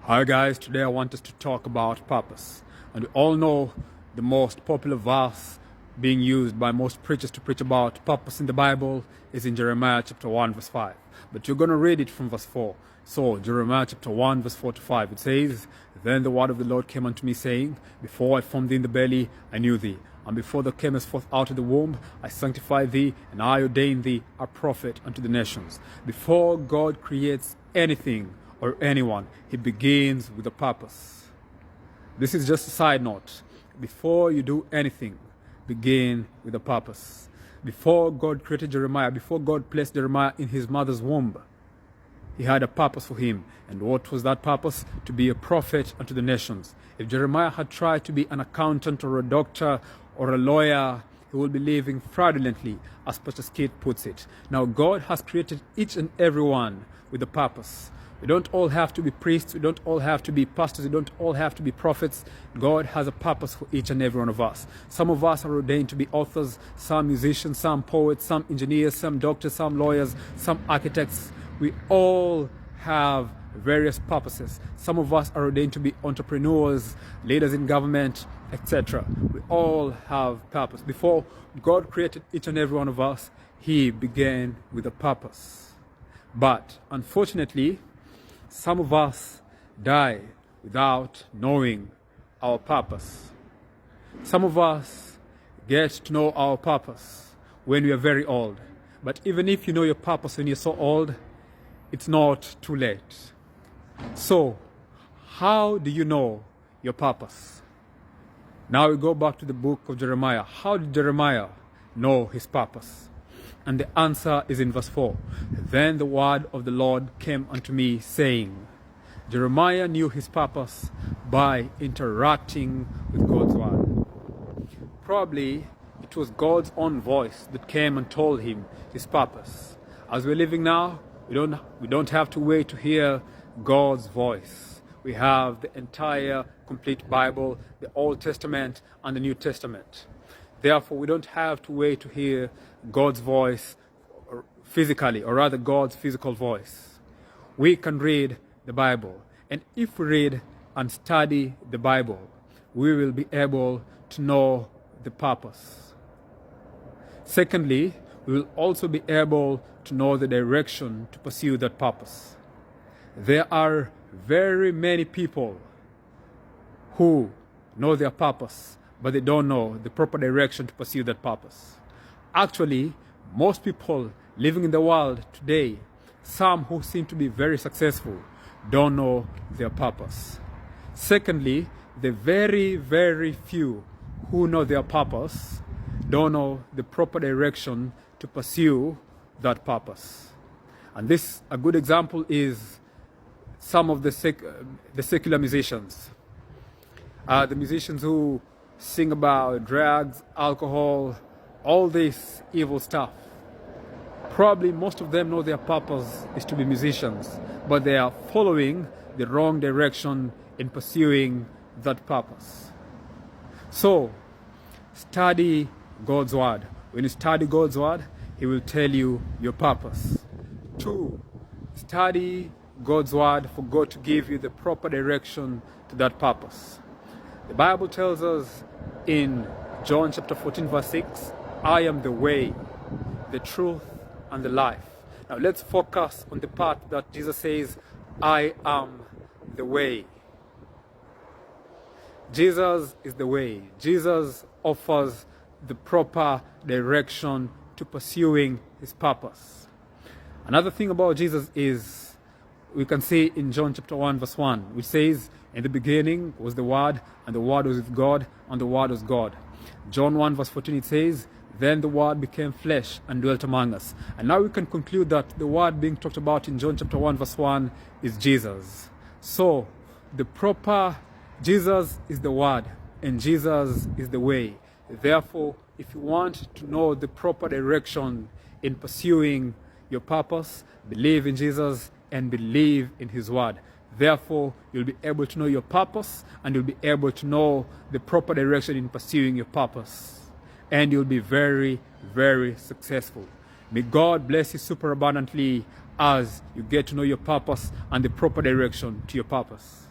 Hi guys, today I want us to talk about purpose. And we all know the most popular verse being used by most preachers to preach about purpose in the Bible is in Jeremiah chapter 1 verse 5. But you're going to read it from verse 4. So Jeremiah chapter 1 verse 4 to 5, it says, "Then the word of the Lord came unto me, saying, Before I formed thee in the belly, I knew thee. And before thou camest forth out of the womb, I sanctified thee, and I ordained thee a prophet unto the nations." Before God creates anything or anyone, he begins with a purpose. This is just a side note. Before you do anything, begin with a purpose. Before God created Jeremiah, before God placed Jeremiah in his mother's womb, he had a purpose for him. And what was that purpose? To be a prophet unto the nations. If Jeremiah had tried to be an accountant or a doctor or a lawyer, he will be living fraudulently, as Pastor Skid puts it. Now, God has created each and every one with a purpose. We don't all have to be priests. We don't all have to be pastors. We don't all have to be prophets. God has a purpose for each and every one of us. Some of us are ordained to be authors, some musicians, some poets, some engineers, some doctors, some lawyers, some architects. We all have various purposes. Some of us are ordained to be entrepreneurs, leaders in government, etc. We all have purpose. Before God created each and every one of us, he began with a purpose. But unfortunately, some of us die without knowing our purpose. Some of us get to know our purpose when we are very old. But even if you know your purpose when you're so old, it's not too late. So, how do you know your purpose? Now we go back to the book of Jeremiah. How did Jeremiah know his purpose? And the answer is in verse 4. "Then the word of the Lord came unto me, saying." Jeremiah knew his purpose by interacting with God's word. Probably it was God's own voice that came and told him his purpose. As we're living now, we don't have to wait to hear God's voice. We have the entire complete Bible, the Old Testament and the New Testament. Therefore, we don't have to wait to hear God's voice physically, or rather God's physical voice. We can read the Bible. And if we read and study the Bible, we will be able to know the purpose. Secondly, we will also be able to know the direction to pursue that purpose. There are very many people who know their purpose, but they don't know the proper direction to pursue that purpose. Actually, most people living in the world today, some who seem to be very successful, don't know their purpose. Secondly, the very, very few who know their purpose don't know the proper direction to pursue that purpose. And this, a good example is some of the secular musicians. The musicians who sing about drugs, alcohol, all this evil stuff. Probably most of them know their purpose is to be musicians, but they are following the wrong direction in pursuing that purpose. So, study God's word. When you study God's word, he will tell you your purpose. 2, study God's word for God to give you the proper direction to that purpose. The Bible tells us in John chapter 14 verse 6, "I am the way, the truth, and the life." Now let's focus on the part that Jesus says, "I am the way." Jesus is the way. Jesus offers the proper direction to pursuing his purpose. Another thing about Jesus is, we can see in John chapter 1 verse 1, which says, "In the beginning was the Word, and the Word was with God, and the Word was God." John 1 verse 14, it says, "Then the Word became flesh and dwelt among us." And now we can conclude that the Word being talked about in John chapter 1 verse 1 is Jesus. So, Jesus is the Word, and Jesus is the way. Therefore, if you want to know the proper direction in pursuing your purpose, believe in Jesus and believe in his word. Therefore, you'll be able to know your purpose, and you'll be able to know the proper direction in pursuing your purpose. And you'll be very, very successful. May God bless you super abundantly as you get to know your purpose and the proper direction to your purpose.